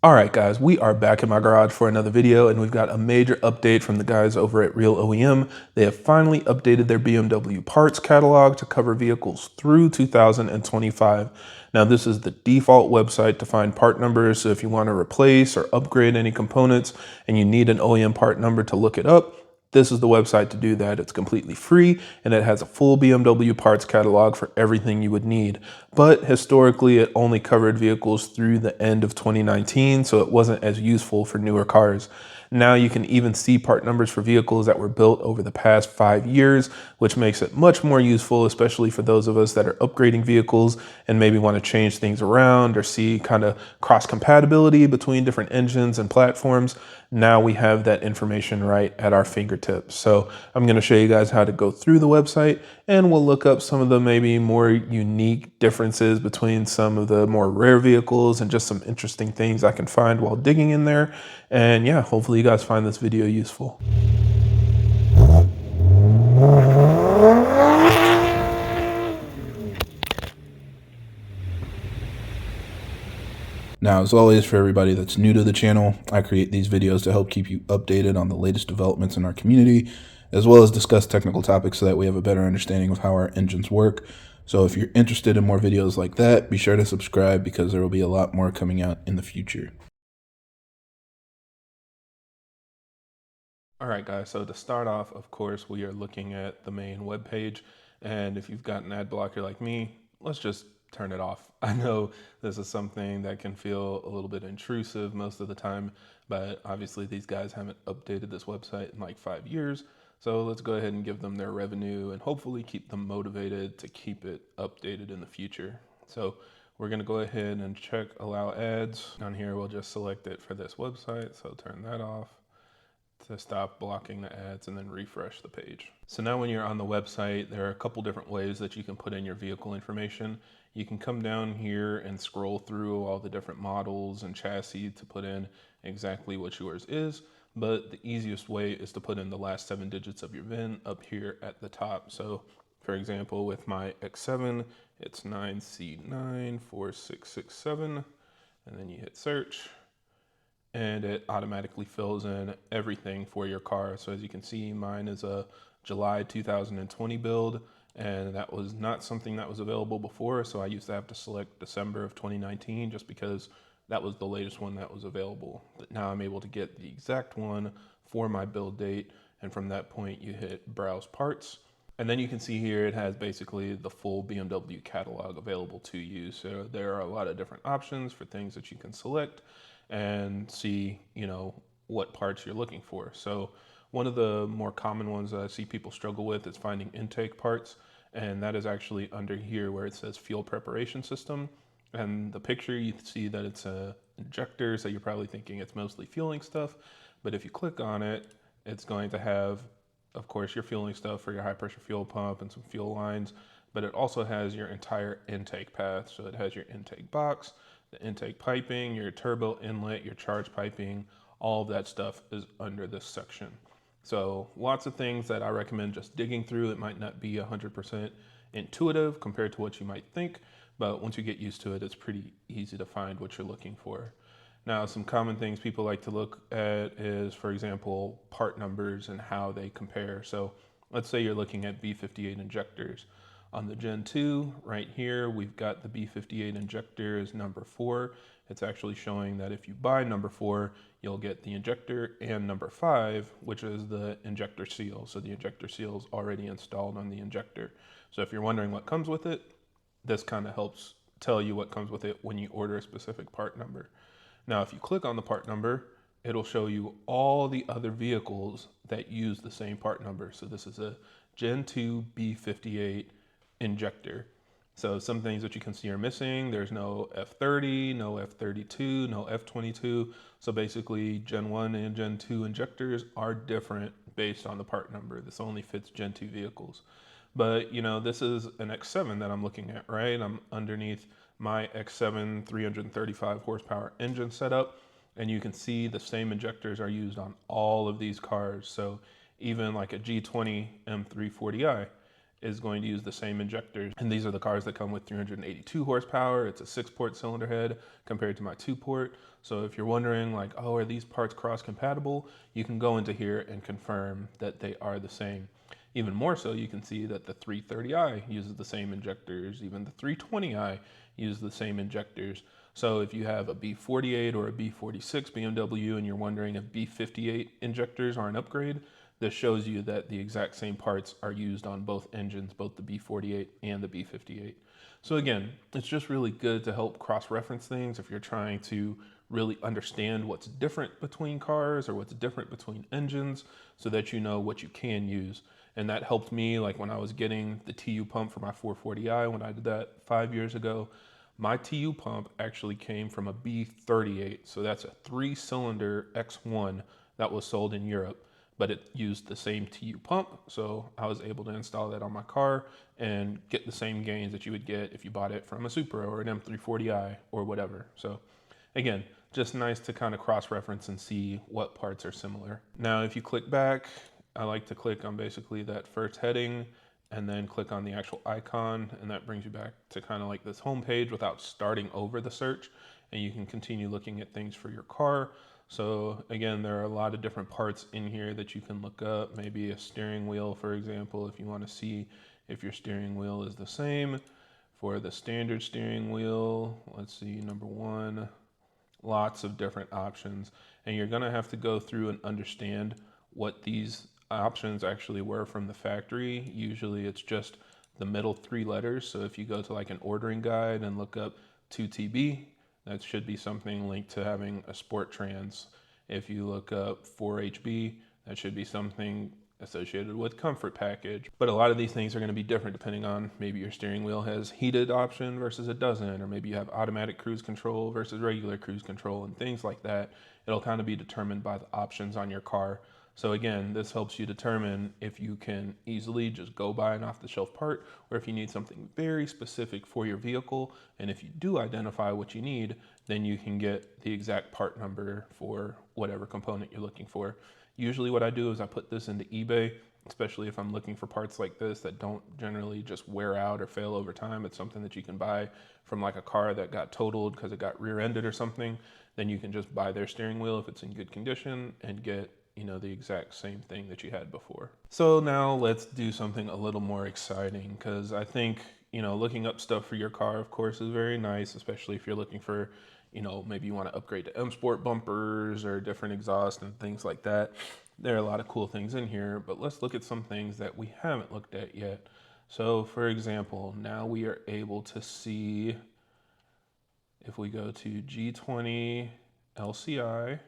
All right, guys, we are back in my garage for another video, and we've got a major update from the guys over at Real OEM. They have finally updated their BMW parts catalog to cover vehicles through 2025. Now, this is the default website to find part numbers, so if you want to replace or upgrade any components and you need an OEM part number to look it up, this is the website to do that. It's completely free and it has a full BMW parts catalog for everything you would need. But historically, it only covered vehicles through the end of 2019, so it wasn't as useful for newer cars. Now you can even see part numbers for vehicles that were built over the past 5 years, which makes it much more useful, especially for those of us that are upgrading vehicles and maybe want to change things around or see kind of cross compatibility between different engines and platforms. Now we have that information right at our fingertips. So I'm going to show you guys how to go through the website, and we'll look up some of the maybe more unique differences between some of the more rare vehicles and just some interesting things I can find while digging in there. And yeah, hopefully you guys find this video useful. Now, as always, for everybody that's new to the channel, I create these videos to help keep you updated on the latest developments in our community, as well as discuss technical topics so that we have a better understanding of how our engines work. So if you're interested in more videos like that, be sure to subscribe because there will be a lot more coming out in the future. All right, guys, so to start off, of course, we are looking at the main web page. And if you've got an ad blocker like me, let's just turn it off. I know this is something that can feel a little bit intrusive most of the time, but obviously these guys haven't updated this website in like 5 years. So let's go ahead and give them their revenue and hopefully keep them motivated to keep it updated in the future. So we're gonna go ahead and check allow ads. Down here, we'll just select it for this website. So turn that off to stop blocking the ads and then refresh the page. So now when you're on the website, there are a couple different ways that you can put in your vehicle information. You can come down here and scroll through all the different models and chassis to put in exactly what yours is. But the easiest way is to put in the last 7 digits of your VIN up here at the top. So for example, with my X7, it's 9C94667, and then you hit search, and it automatically fills in everything for your car. So as you can see, mine is a July 2020 build, and that was not something that was available before. So I used to have to select December of 2019 just because that was the latest one that was available. But now I'm able to get the exact one for my build date. And from that point, you hit browse parts. And then you can see here it has basically the full BMW catalog available to you. So there are a lot of different options for things that you can select and see, what parts you're looking for. So one of the more common ones that I see people struggle with is finding intake parts. And that is actually under here where it says fuel preparation system. And the picture, you see that it's a injector, so you're probably thinking it's mostly fueling stuff. But if you click on it, it's going to have, of course, your fueling stuff for your high pressure fuel pump and some fuel lines, but it also has your entire intake path. So it has your intake box, the intake piping, your turbo inlet, your charge piping, all of that stuff is under this section. So lots of things that I recommend just digging through. It might not be 100% intuitive compared to what you might think, but once you get used to it, it's pretty easy to find what you're looking for. Now, some common things people like to look at is, for example, part numbers and how they compare. So let's say you're looking at B58 injectors. On the Gen 2, right here, we've got the B58 injector is number 4. It's actually showing that if you buy number 4, you'll get the injector and number 5, which is the injector seal. So the injector seal is already installed on the injector. So if you're wondering what comes with it, this kind of helps tell you what comes with it when you order a specific part number. Now, if you click on the part number, it'll show you all the other vehicles that use the same part number. So this is a Gen 2 B58 injector. So some things that you can see are missing. There's no F30, no F32, no F22. So basically Gen 1 and Gen 2 injectors are different based on the part number. This only fits Gen 2 vehicles. But this is an X7 that I'm looking at, right? I'm underneath my X7 335 horsepower engine setup, and you can see the same injectors are used on all of these cars. So even like a G20 M340i, is going to use the same injectors. And these are the cars that come with 382 horsepower. It's a 6-port cylinder head compared to my 2-port. So if you're wondering like, oh, are these parts cross compatible? You can go into here and confirm that they are the same. Even more so, you can see that the 330i uses the same injectors. Even the 320i uses the same injectors. So if you have a B48 or a B46 BMW and you're wondering if B58 injectors are an upgrade, this shows you that the exact same parts are used on both engines, both the B48 and the B58. So again, it's just really good to help cross-reference things if you're trying to really understand what's different between cars or what's different between engines so that you know what you can use. And that helped me, like when I was getting the TU pump for my 440i, when I did that 5 years ago, my TU pump actually came from a B38. So that's a 3-cylinder X1 that was sold in Europe, but it used the same TU pump. So I was able to install that on my car and get the same gains that you would get if you bought it from a Supra or an M340i or whatever. So again, just nice to kind of cross-reference and see what parts are similar. Now, if you click back, I like to click on basically that first heading and then click on the actual icon, and that brings you back to kind of like this home page without starting over the search, and you can continue looking at things for your car. So again, there are a lot of different parts in here that you can look up, maybe a steering wheel, for example, if you want to see if your steering wheel is the same. For the standard steering wheel, let's see, number 1, lots of different options, and you're going to have to go through and understand what these options actually were from the factory. Usually it's just the middle 3 letters. So if you go to like an ordering guide and look up 2TB, that should be something linked to having a sport trans. If you look up 4HB, that should be something associated with comfort package. But a lot of these things are going to be different depending on maybe your steering wheel has heated option versus it doesn't, or maybe you have automatic cruise control versus regular cruise control and things like that. It'll kind of be determined by the options on your car. So again, this helps you determine if you can easily just go buy an off-the-shelf part or if you need something very specific for your vehicle. And if you do identify what you need, then you can get the exact part number for whatever component you're looking for. Usually what I do is I put this into eBay, especially if I'm looking for parts like this that don't generally just wear out or fail over time. It's something that you can buy from like a car that got totaled because it got rear-ended or something. Then you can just buy their steering wheel if it's in good condition and get, you know, the exact same thing that you had before. So now let's do something a little more exciting, because I think, you know, looking up stuff for your car, of course, is very nice, especially if you're looking for, you know, maybe you want to upgrade to M Sport bumpers or different exhaust and things like that. There are a lot of cool things in here, but let's look at some things that we haven't looked at yet. So for example, now we are able to see, if we go to G20 LCI,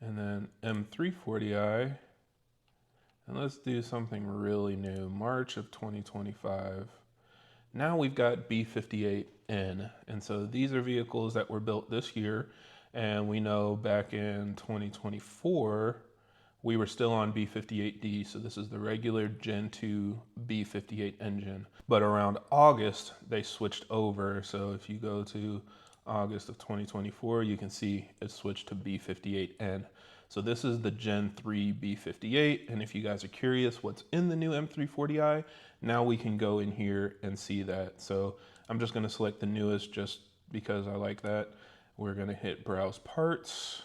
and then M340i, and let's do something really new, March of 2025. Now we've got B58N, and so these are vehicles that were built this year, and we know back in 2024, we were still on B58D, so this is the regular Gen 2 B58 engine. But around August, they switched over, so if you go to August of 2024, you can see it switched to B58N. So this is the Gen 3 B58, and if you guys are curious what's in the new M340i, now we can go in here and see that. So I'm just gonna select the newest just because I like that. We're gonna hit Browse Parts.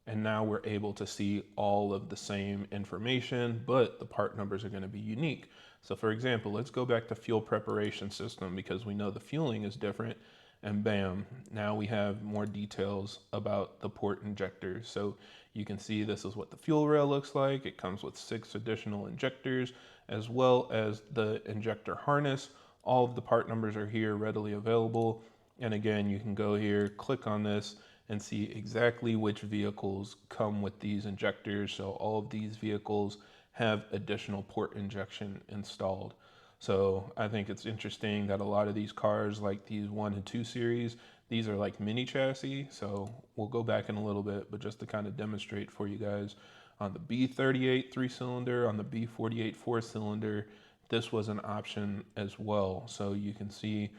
And now we're able to see all of the same information, but the part numbers are gonna be unique. So for example, let's go back to fuel preparation system because we know the fueling is different, and bam, now we have more details about the port injectors. So you can see this is what the fuel rail looks like. It comes with 6 additional injectors as well as the injector harness. All of the part numbers are here readily available. And again, you can go here, click on this, and see exactly which vehicles come with these injectors. So all of these vehicles have additional port injection installed. So I think it's interesting that a lot of these cars, like these 1 and 2 series, these are like mini chassis. So we'll go back in a little bit, but just to kind of demonstrate for you guys, on the B38 3-cylinder, on the B48 4-cylinder, this was an option as well. So you can see,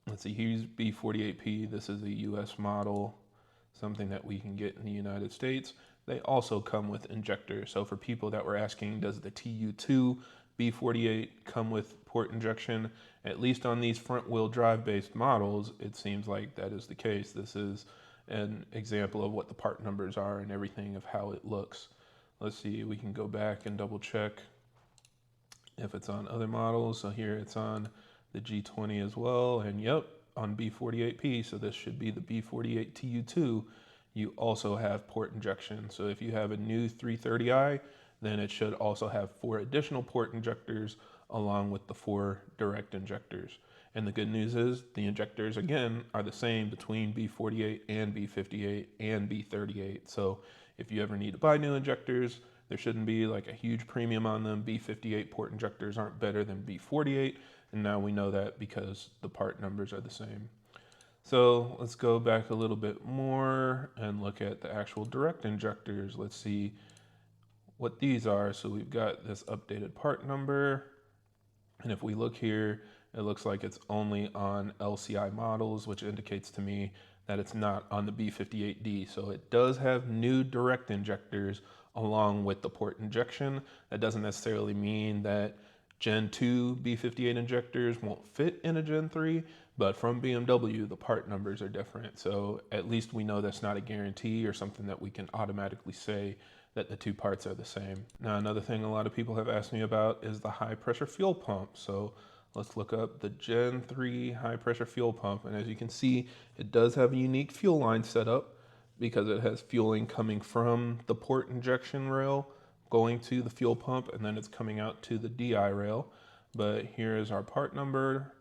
let's see, here's B48P. This is a US model. something that we can get in the United States. They also come with injectors. So for people that were asking, does the TU2 B48 come with port injection? At least on these front wheel drive based models, it seems like that is the case. This is an example of what the part numbers are and everything of how it looks. Let's see, we can go back and double check if it's on other models. So here it's on the G20 as well, and yep, on B48P, so this should be the B48 TU2, you also have port injection. So if you have a new 330i, then it should also have 4 additional port injectors along with the 4 direct injectors. And the good news is the injectors, again, are the same between B48 and B58 and B38. So if you ever need to buy new injectors, there shouldn't be like a huge premium on them. B58 port injectors aren't better than B48, and now we know that because the part numbers are the same. So let's go back a little bit more and look at the actual direct injectors. Let's see what these are. So we've got this updated part number, and if we look here, it looks like it's only on LCI models, which indicates to me that it's not on the B58D. So it does have new direct injectors along with the port injection. That doesn't necessarily mean that Gen 2 B58 injectors won't fit in a Gen 3, but from BMW, the part numbers are different. So at least we know that's not a guarantee or something that we can automatically say that the two parts are the same. Now, another thing a lot of people have asked me about is the high pressure fuel pump. So let's look up the Gen 3 high pressure fuel pump. And as you can see, it does have a unique fuel line set up because it has fueling coming from the port injection rail going to the fuel pump, and then it's coming out to the DI rail. But here is our part number,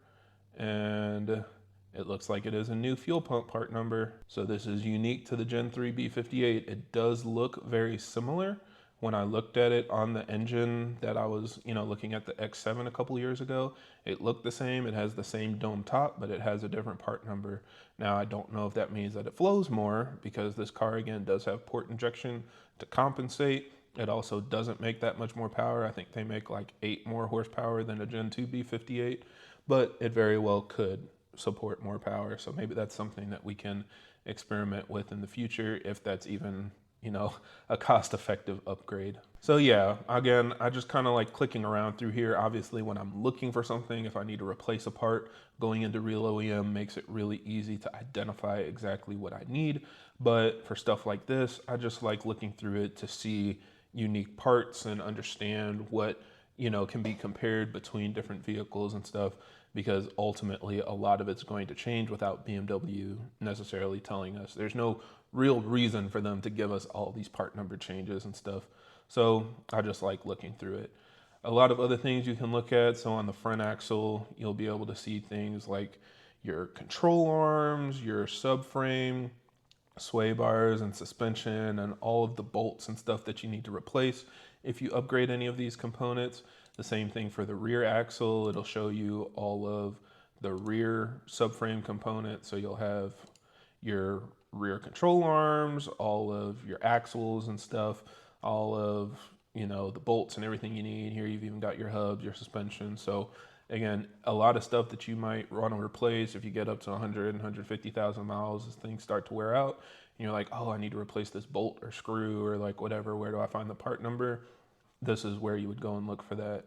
and it looks like it is a new fuel pump part number. So this is unique to the Gen 3 B58. It does look very similar. When I looked at it on the engine that I was, looking at the X7 a couple years ago, it looked the same. It has the same dome top, but it has a different part number. Now, I don't know if that means that it flows more because this car, again, does have port injection to compensate. It also doesn't make that much more power. I think they make like 8 more horsepower than a Gen 2 B58, but it very well could support more power. So maybe that's something that we can experiment with in the future if that's even, a cost-effective upgrade. So yeah, again, I just kind of like clicking around through here. Obviously, when I'm looking for something, if I need to replace a part, going into Real OEM makes it really easy to identify exactly what I need. But for stuff like this, I just like looking through it to see unique parts and understand what can be compared between different vehicles and stuff, because ultimately a lot of it's going to change without BMW necessarily telling us. There's no real reason for them to give us all these part number changes and stuff. So I just like looking through it. A lot of other things you can look at. So on the front axle, you'll be able to see things like your control arms, your subframe, sway bars and suspension, and all of the bolts and stuff that you need to replace if you upgrade any of these components. The same thing for the rear axle. It'll show you all of the rear subframe components. So you'll have your rear control arms, all of your axles and stuff, all of the bolts and everything you need. Here you've even got your hubs, your suspension. So again, a lot of stuff that you might want to replace if you get up to 100, 150,000 miles as things start to wear out. And you're like, oh, I need to replace this bolt or screw or like whatever. Where do I find the part number? This is where you would go and look for that.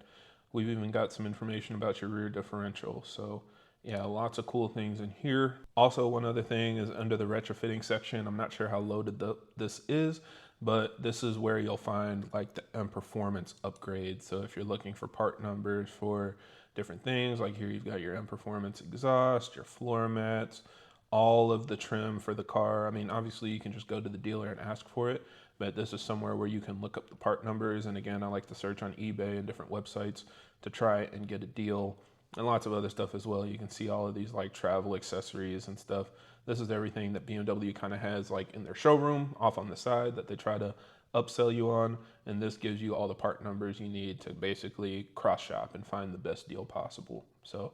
We've even got some information about your rear differential. So yeah, lots of cool things in here. Also, one other thing is under the retrofitting section. I'm not sure how loaded this is, but this is where you'll find like the MPerformance upgrades. So if you're looking for part numbers for different things, like here you've got your MPerformance exhaust, your floor mats, all of the trim for the car. I mean, obviously you can just go to the dealer and ask for it, but this is somewhere where you can look up the part numbers. And again, I like to search on eBay and different websites to try and get a deal, and lots of other stuff as well. You can see all of these like travel accessories and stuff. This is everything that BMW kind of has like in their showroom off on the side that they try to upsell you on. And this gives you all the part numbers you need to basically cross shop and find the best deal possible. So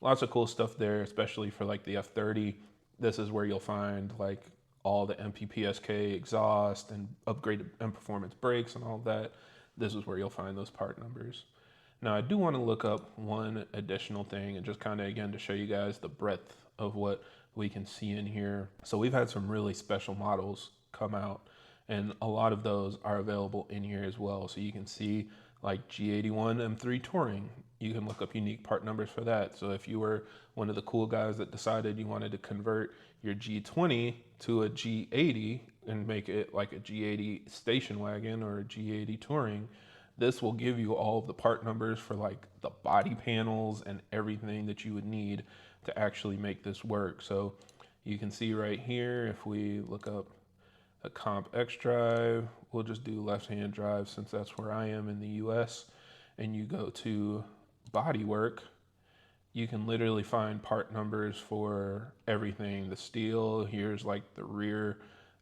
lots of cool stuff there, especially for like the F30. This is where you'll find like all the MPPSK exhaust and upgraded MPerformance brakes and all that. This is where you'll find those part numbers. Now, I do want to look up one additional thing and just kind of, again, to show you guys the breadth of what we can see in here. So we've had some really special models come out, and a lot of those are available in here as well. So you can see like G81 M3 Touring. You can look up unique part numbers for that. So if you were one of the cool guys that decided you wanted to convert your G20 to a G80 and make it like a G80 station wagon or a G80 Touring, this will give you all of the part numbers for like the body panels and everything that you would need to actually make this work. So you can see right here, if we look up a Comp X drive, we'll just do left-hand drive since that's where I am in the US, and you go to bodywork, you can literally find part numbers for everything. The steel, here's like the rear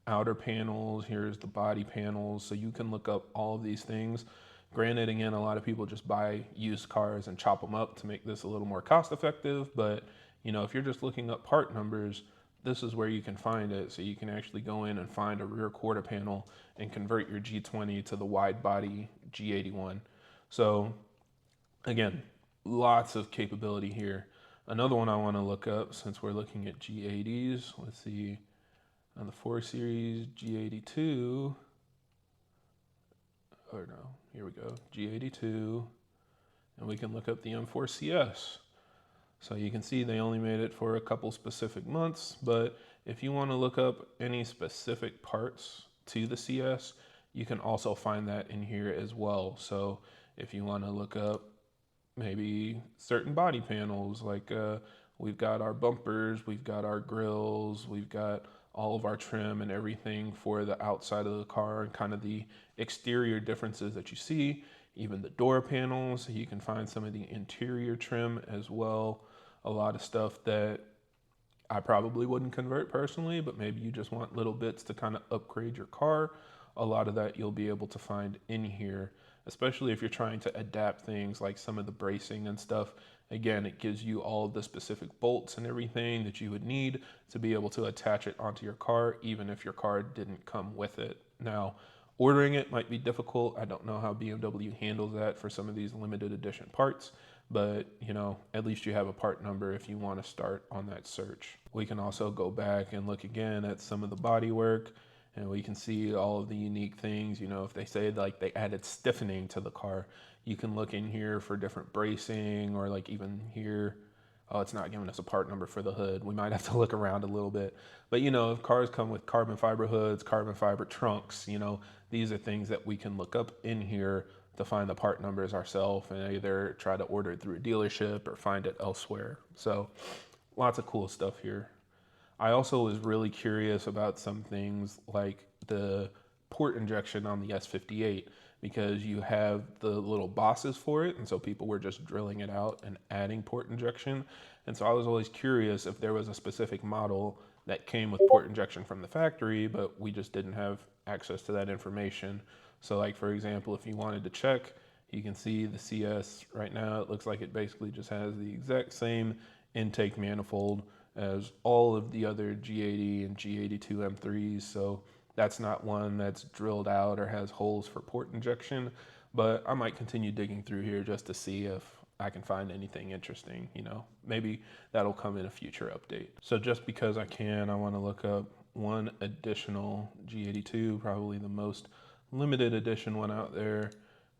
outer panels, here's the body panels. So you can look up all of these things. Granted, again, a lot of people just buy used cars and chop them up to make this a little more cost effective. But, you know, if you're just looking up part numbers, this is where you can find it. So you can actually go in and find a rear quarter panel and convert your G20 to the wide body G81. So again, lots of capability here. Another one I want to look up since we're looking at G80s. Let's see, on the 4 Series G82, or no, here we go, G82, and we can look up the M4 CS. So you can see they only made it for a couple specific months, but if you want to look up any specific parts to the CS, you can also find that in here as well. So if you want to look up maybe certain body panels, like we've got our bumpers, we've got our grills, we've got all of our trim and everything for the outside of the car and kind of the exterior differences that you see, even the door panels. You can find some of the interior trim as well. A lot of stuff that I probably wouldn't convert personally, but maybe you just want little bits to kind of upgrade your car. A lot of that you'll be able to find in here, especially if you're trying to adapt things like some of the bracing and stuff. Again, it gives you all of the specific bolts and everything that you would need to be able to attach it onto your car, even if your car didn't come with it. Now, ordering it might be difficult. I don't know how BMW handles that for some of these limited edition parts, but you know, at least you have a part number if you want to start on that search. We can also go back and look again at some of the body work, and we can see all of the unique things. You know, if they say like they added stiffening to the car, you can look in here for different bracing, or like even here, oh, it's not giving us a part number for the hood. We might have to look around a little bit. But you know, if cars come with carbon fiber hoods, carbon fiber trunks, you know, these are things that we can look up in here to find the part numbers ourselves and either try to order it through a dealership or find it elsewhere. So lots of cool stuff here. I also was really curious about some things like the port injection on the S58, because you have the little bosses for it, and so people were just drilling it out and adding port injection. And so I was always curious if there was a specific model that came with port injection from the factory, but we just didn't have access to that information. So like, for example, if you wanted to check, you can see the CS right now, it looks like it basically just has the exact same intake manifold as all of the other G80 and G82 M3s. So that's not one that's drilled out or has holes for port injection, but I might continue digging through here just to see if I can find anything interesting. You know, maybe that'll come in a future update. So just because I can, I want to look up one additional G82, probably the most limited edition one out there,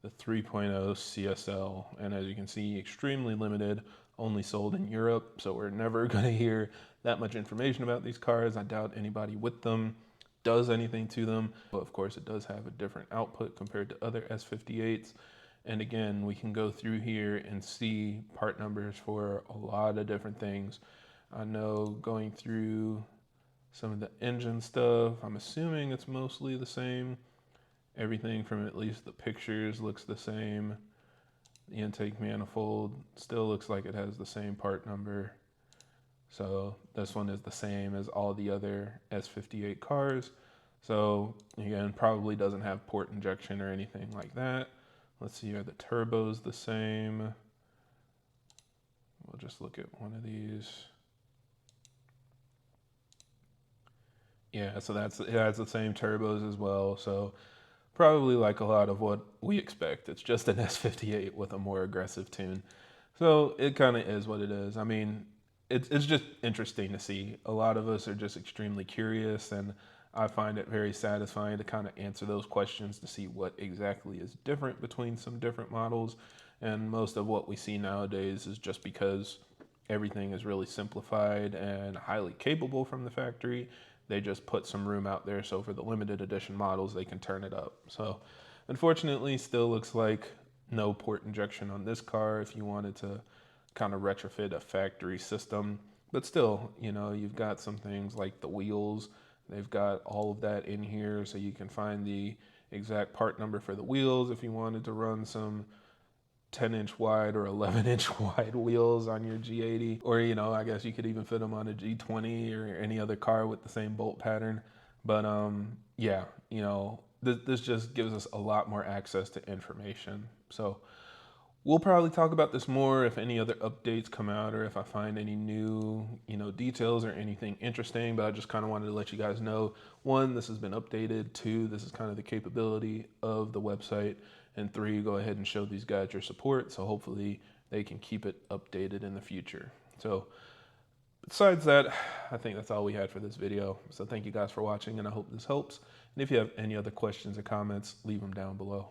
the 3.0 CSL. And as you can see, extremely limited, only sold in Europe. So we're never going to hear that much information about these cars. I doubt anybody with them does anything to them. But of course, it does have a different output compared to other S58s. And again, we can go through here and see part numbers for a lot of different things. I know going through some of the engine stuff, I'm assuming it's mostly the same. Everything from at least the pictures looks the same. The intake manifold still looks like it has the same part number. So this one is the same as all the other S58 cars. So again, probably doesn't have port injection or anything like that. Let's see, are the turbos the same? We'll just look at one of these. Yeah, so it has the same turbos as well. So probably like a lot of what we expect. It's just an S58 with a more aggressive tune. So it kind of is what it is. I mean, it's just interesting to see. A lot of us are just extremely curious, and I find it very satisfying to kind of answer those questions to see what exactly is different between some different models. And most of what we see nowadays is just because everything is really simplified and highly capable from the factory. They just put some room out there so for the limited edition models they can turn it up. So unfortunately, still looks like no port injection on this car if you wanted to kind of retrofit a factory system. But still, you know, you've got some things like the wheels. They've got all of that in here, so you can find the exact part number for the wheels if you wanted to run some 10-inch wide or 11-inch wide wheels on your G80. Or, you know, I guess you could even fit them on a G20 or any other car with the same bolt pattern. But yeah, you know, this just gives us a lot more access to information. So we'll probably talk about this more if any other updates come out or if I find any new, you know, details or anything interesting. But I just kind of wanted to let you guys know, one, this has been updated. Two, this is kind of the capability of the website. And three, go ahead and show these guys your support. So hopefully they can keep it updated in the future. So besides that, I think that's all we had for this video. So thank you guys for watching, and I hope this helps. And if you have any other questions or comments, leave them down below.